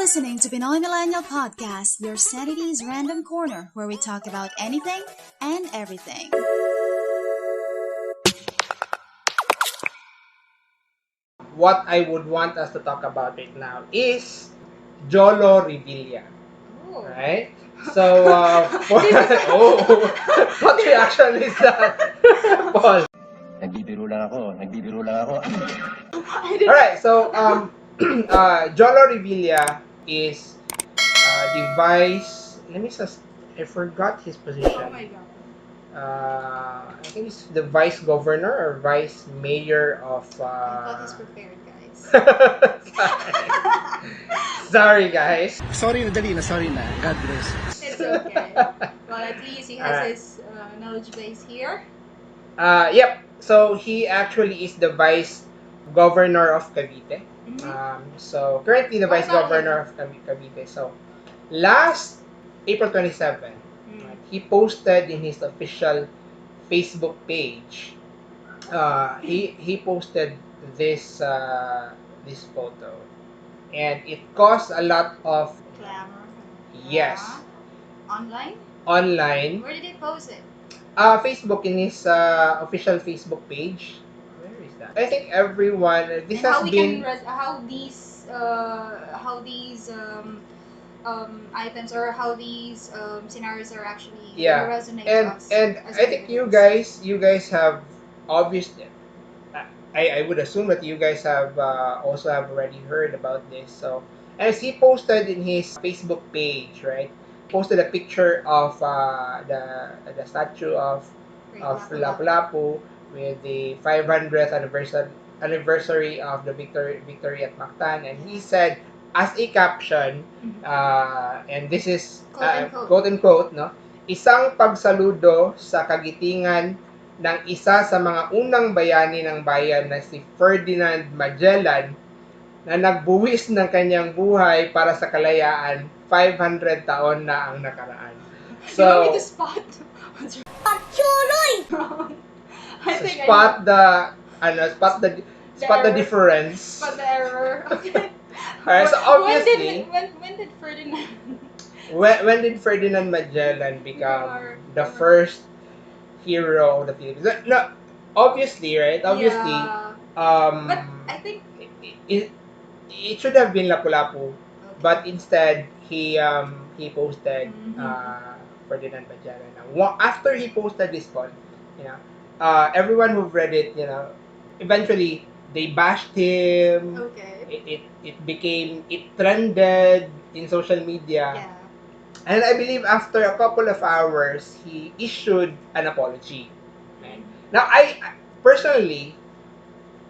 listening to Pinoy Millennial Podcast, your sanity's random corner where we talk about anything and everything. What I would want us to talk about right now is Jolo Revilla. Oh. Right? So, what reaction is that, Paul? Nagbibiro lang ako. Alright, so, Jolo Revilla is the vice, I forgot his position. Oh my god. I think he's the vice governor or vice mayor of. I thought he's prepared, guys. Sorry, guys. Sorry na. God bless. It's okay. Well, at least he has Alright. his knowledge base here. Yep. So he actually is the vice governor of Cavite. So currently the What vice about governor of Cavite. So last April 27, he posted in his official Facebook page. He posted this this photo, and it caused a lot of Glamour. yes Online? online. Where did he post it? Facebook in his official Facebook page. Where is that? I think everyone. This And has how we been. can how these items or how these scenarios are actually Yeah. resonate to And us. as I think Filipinos. you guys have obviously. I would assume that you guys have also have already heard about this. So as he posted in his Facebook page, right? Posted a picture of the statue of Great Lapu-Lapu with the 500th anniversary of the victory at Mactan, and he said as a caption, and this is quote unquote, no, isang pagsaludo sa kagitingan ng isa sa mga unang bayani ng bayan na si Ferdinand Magellan na nagbuwis ng kanyang buhay para sa kalayaan 500 taon na ang nakaraan. You want me to spot? Pachuloy! I think Spot the difference. Spot the error. Okay. Alright, so obviously, when did Ferdinand? when did Ferdinand Magellan become the first hero of the Philippines? No, obviously, right? Obviously, Yeah. But I think it should have been Lapu-Lapu, but instead he posted Ferdinand Magellan. Now, after he posted this one, you know, everyone who've read it, you know, eventually they bashed him. okay. It trended in social media. Yeah. And I believe after a couple of hours, he issued an apology. Okay? Now, I personally,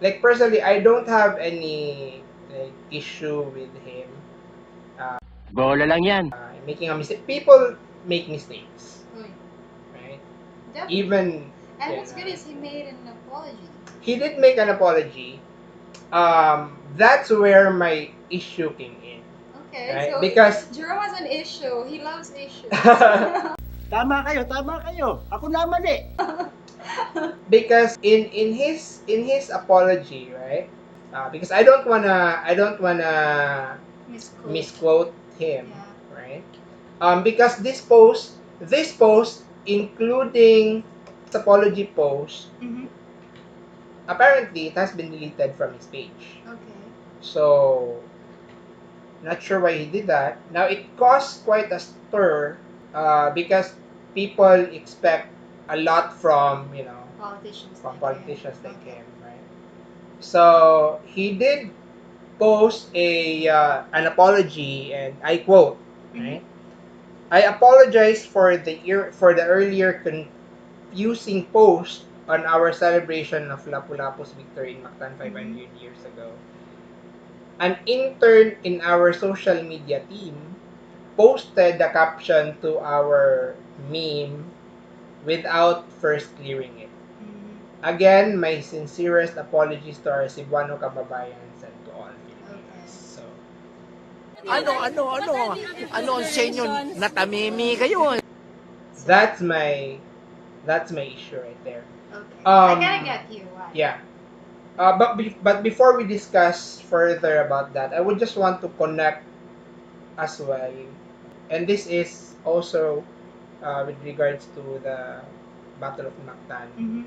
I don't have any issue with him Bola lang yan. making a mistake. People make mistakes, Uy. right? Definitely. Even And what's good is he made an apology. he did make an apology. That's where my issue came in. Okay, Right, so because- Jerome has an issue. He loves issues. Tama kayo. Ako na mali. Because in his apology, right? Because I don't wanna misquote him, Yeah. right? Because this post, including his apology post, apparently it has been deleted from his page. Okay. So, not sure why he did that. Now, it caused quite a stir because people expect a lot from, you know, Politicians. like him, right? So, he did post an apology, and I quote, right? I apologize for the earlier confusing post on our celebration of Lapu-Lapu's victory in Mactan 500 years ago. An intern in our social media team posted the caption to our meme without first clearing it. Again, my sincerest apologies to our Cebuano kababayans and to all Filipinos. So, Ano ang senyo? Natamimi kayo. that's my issue right there. Okay. I gotta get you. Why? Yeah. But before we discuss further about that, I would just want to connect as well. And this is also with regards to the Battle of Mactan. Mm-hmm.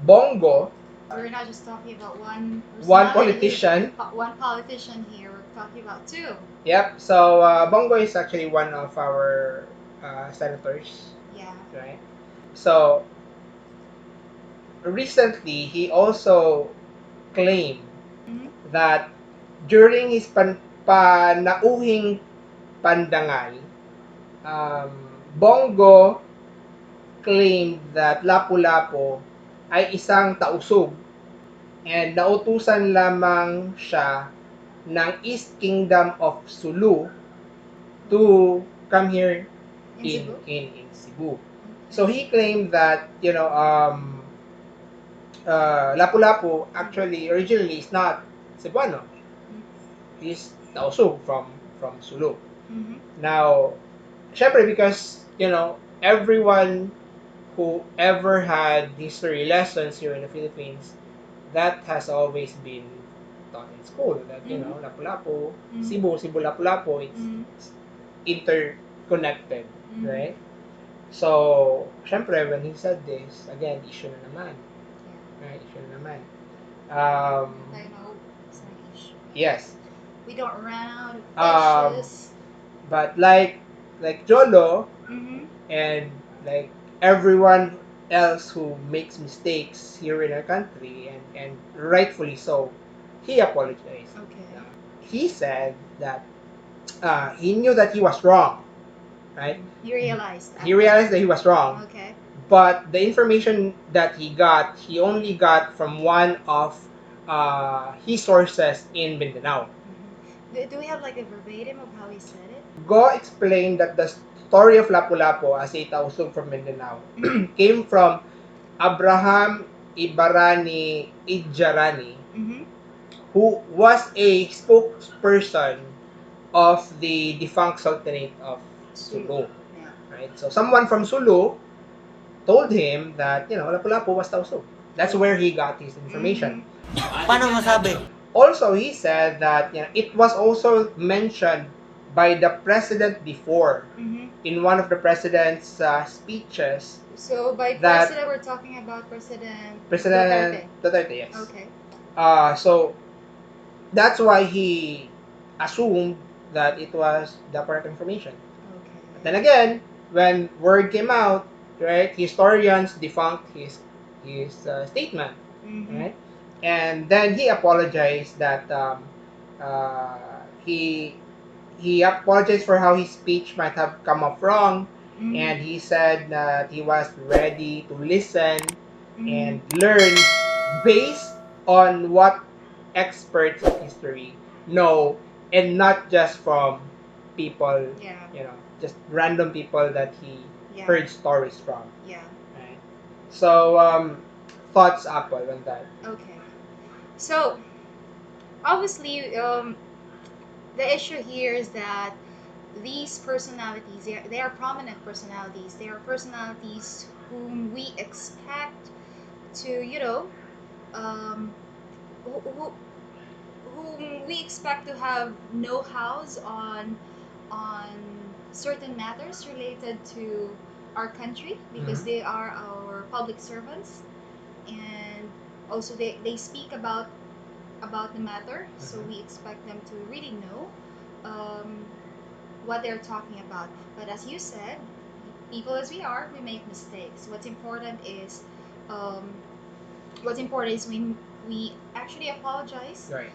Bongo, We're not just talking about one one personality, politician. one politician here. We're talking about two. Yep. So Bongo is actually one of our senators, Yeah. right? So recently, he also claimed Mm-hmm. that during his panauhing pandangay, um, Bongo claimed that Lapu-Lapu ay isang tausog and nautusan lamang siya ng East Kingdom of Sulu to come here In Cebu. in Cebu. Okay. So he claimed that, Lapu-Lapu actually originally is not Cebuano. He's Tausug from Sulu. Mm-hmm. Now, syempre because, everyone who ever had history lessons here in the Philippines, that has always been taught in school. That, Mm-hmm. Lapu-Lapu, Mm-hmm. Cebu, Lapu-Lapu, it's Mm-hmm. interconnected, Mm-hmm. right? So, syempre, when he said this, again, issue na naman. Yeah. Right, issue na naman. I know it's an issue. Yes. We don't run out of Um, issues. but like Jolo Mm-hmm. and like everyone else who makes mistakes here in our country and rightfully so, he apologized. Okay. He said that he knew that he was wrong, right? He realized. He realized that he was wrong, Okay. but the information that he got, he only got from one of his sources in Mindanao. Do we have like a verbatim of how he said it? Go explained that the story of Lapu-Lapu as a tausug from Mindanao came from Abraham Ibarani-Idjirani, Mm-hmm. who was a spokesperson of the defunct Sultanate of Sulu. Yeah. Right? So someone from Sulu told him that, Lapu-Lapu was tausug. That's where he got his information. Paano masabi? Also, he said that, it was also mentioned by the president before Mm-hmm. in one of the president's speeches. So by That president, we're talking about President Duterte, yes. Okay. So that's why he assumed that it was the correct information. Okay. But then again, when word came out, right, historians debunked his statement, Mm-hmm. right, and then he apologized that he apologized for how his speech might have come off wrong, and he said that he was ready to listen and learn based on what experts in history know and not just from people, Yeah. just random people that he Yeah. heard stories from. Yeah. Right? So, thoughts, Apple, on that? Okay. So obviously, the issue here is that these personalities, they are prominent personalities. They are personalities whom we expect to, um, who, whom we expect to have know-hows on certain matters related to our country because they are our public servants, and also they speak about the matter, so we expect them to really know um, what they're talking about. But as you said, people as we are, we make mistakes. Um, what's important is we actually apologize, Right.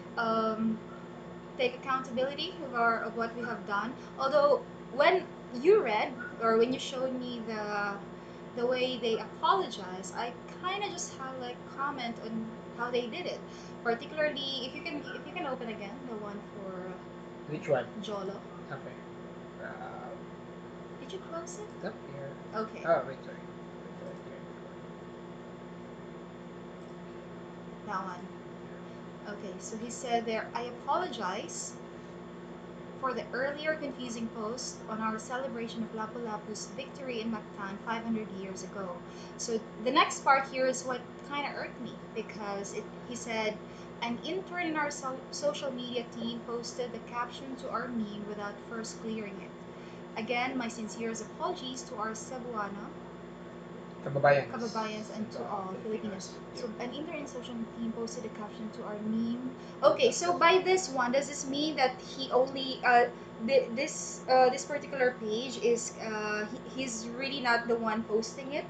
take accountability of what we have done. Although when you read or when you showed me the way they apologize, I kind of just have like comment on how they did it. Particularly, if you can open again the one for Which one? Jolo. Okay. Did you close it? Up here. Okay. Oh, wait, sorry. That one. Okay, so he said there, I apologize for the earlier confusing post on our celebration of Lapu-Lapu's victory in Mactan 500 years ago. So the next part here is what kind of irked me because he said, An intern in our social media team posted the caption to our meme without first clearing it. Again, my sincerest apologies to our Cebuano kababayans and to all Filipinos. So an intern in social team posted a caption to our meme. Okay, so by this one, does this mean that he only this particular page is he's really not the one posting it?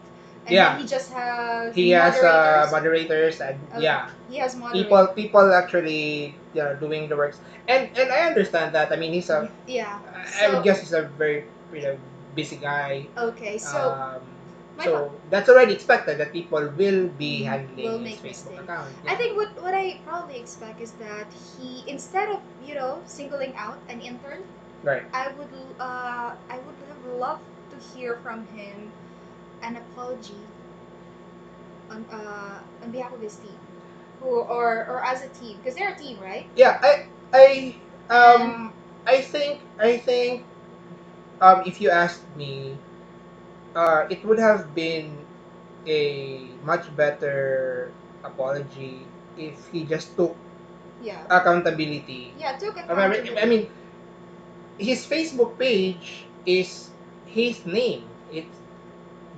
And Yeah. then he just has He has moderators. moderators and Okay. yeah, He has moderators. people actually doing the works, and I understand that. I mean, he's a Yeah. I would So guess he's a very busy guy. okay, so my So that's already expected that people will be handling will his make Facebook mistake. account. I think what I probably expect is that he, instead of singling out an intern, Right. I would have loved to hear from him an apology on behalf of his team, or as a team, because they're a team, right? Yeah, I And I think if you asked me, it would have been a much better apology if he just took yeah, accountability. yeah, took I accountability. mean, his Facebook page is his name. It's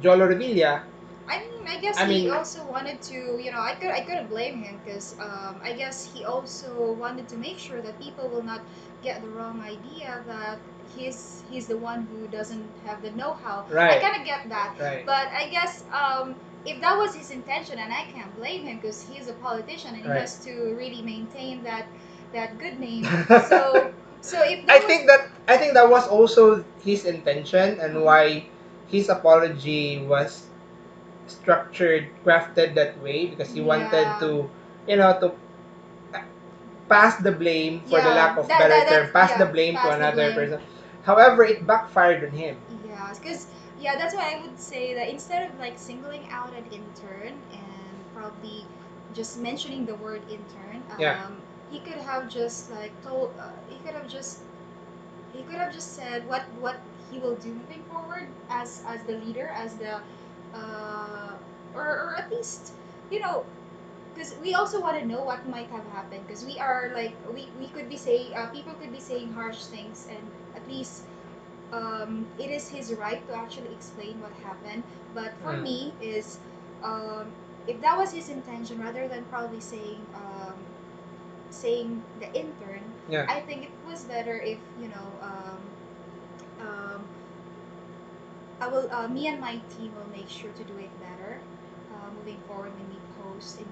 Jolo Revilla. I mean, I guess I he mean, also wanted to, I couldn't blame him because I guess he also wanted to make sure that people will not get the wrong idea that he's the one who doesn't have the know-how. I right, kind of get that, right, but I guess if that was his intention, and I can't blame him because he's a politician and he right. has to really maintain that good name. So so if I that was think that I think that was also his intention and why his apology was structured, crafted that way because he wanted yeah. to, to pass the blame for the Yeah, lack of better term, pass the yeah, blame to pass the another blame. person. However, it backfired on him. Yeah, because that's why I would say that instead of like singling out an intern and probably just mentioning the word intern, Yeah. he could have just like told, he could have just said what he will do moving forward as the leader, as the, uh, or at least, you know, because we also want to know what might have happened because we are like we could be saying, people could be saying harsh things, and at least it is his right to actually explain what happened. But for me is, um, if that was his intention, rather than probably saying the intern, Yeah. I think it was better if um, I will me and my team will make sure to do it better moving forward when we post in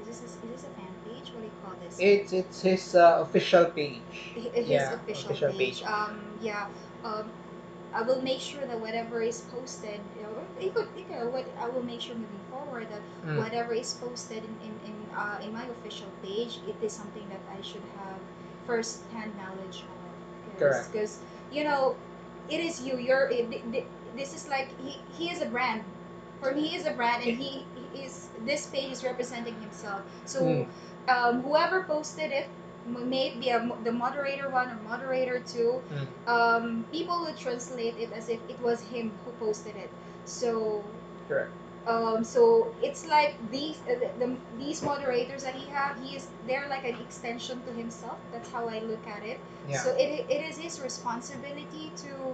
is this a fan page? What do you call this? It's his official page. His Yeah, official official page. page. Yeah. I will make sure that whatever is posted, what I will make sure moving forward that whatever is posted in my official page, it is something that I should have first-hand knowledge of, Correct. because you know, it is you. This is like he is a brand. For me, he is a brand, and he is this page is representing himself. So, whoever posted it, may it be the moderator one or moderator two, people would translate it as if it was him who posted it. So, Correct. so it's like these moderators that they're like an extension to himself. That's how I look at it. Yeah. So it is his responsibility to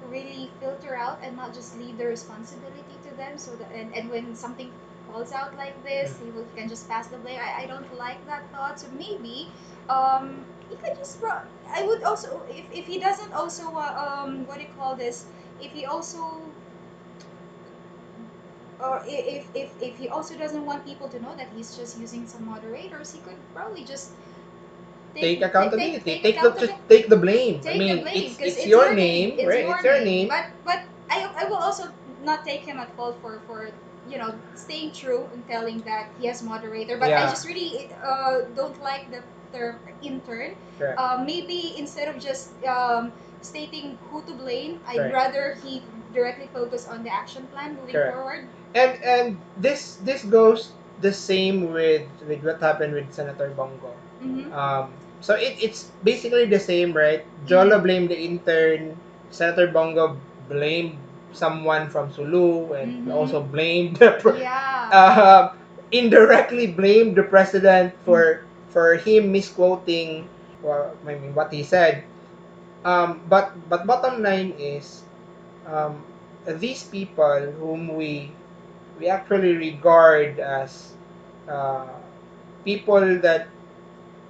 really filter out and not just leave the responsibility to them. So that and when something falls out like this, he can just pass the blame. I don't like that thought. So maybe he could just I would also, if he doesn't also what do you call this, if he also, or if he also doesn't want people to know that he's just using some moderators, he could probably just Take accountability. take Just accountability, take the blame. I take the mean, blame because it's it's your your name, name, it's right? your It's your name. name. But I will also not take him at fault for staying true and telling that he has moderator. But I Yeah. just really don't like the term intern. Correct. Maybe instead of just stating who to blame, I'd Right. rather he directly focus on the action plan moving Correct. forward. And this goes the same with what happened with Senator Bongo. Mm-hmm. So it's basically the same, right? Jolo blamed the intern, Senator Bongo blamed someone from Sulu, and also blamed the Yeah. indirectly blamed the president Mm. for him misquoting, well, I mean, what he said. But bottom line is, um, these people whom we actually regard as uh, people that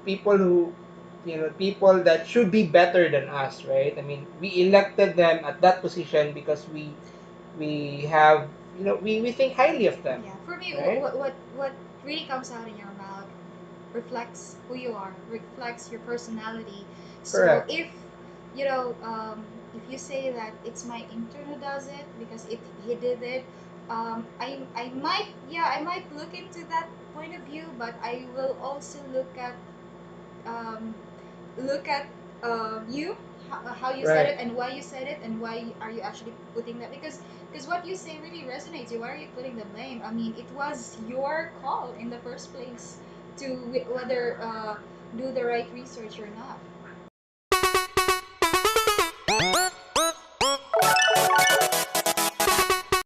people who people that should be better than us, right? I mean, we elected them at that position because we have we think highly of them, Yeah, for me, right? what really comes out in your mouth reflects who you are, reflects your personality. So Correct. if if you say that it's my intern who does it because he did it, I might, yeah, I might look into that point of view, but I will also um, look at you, how you said Right. it and why you said it and why are you actually putting that, because what you say really resonates you. Why are you putting the blame? I mean, it was your call in the first place to whether do the right research or not.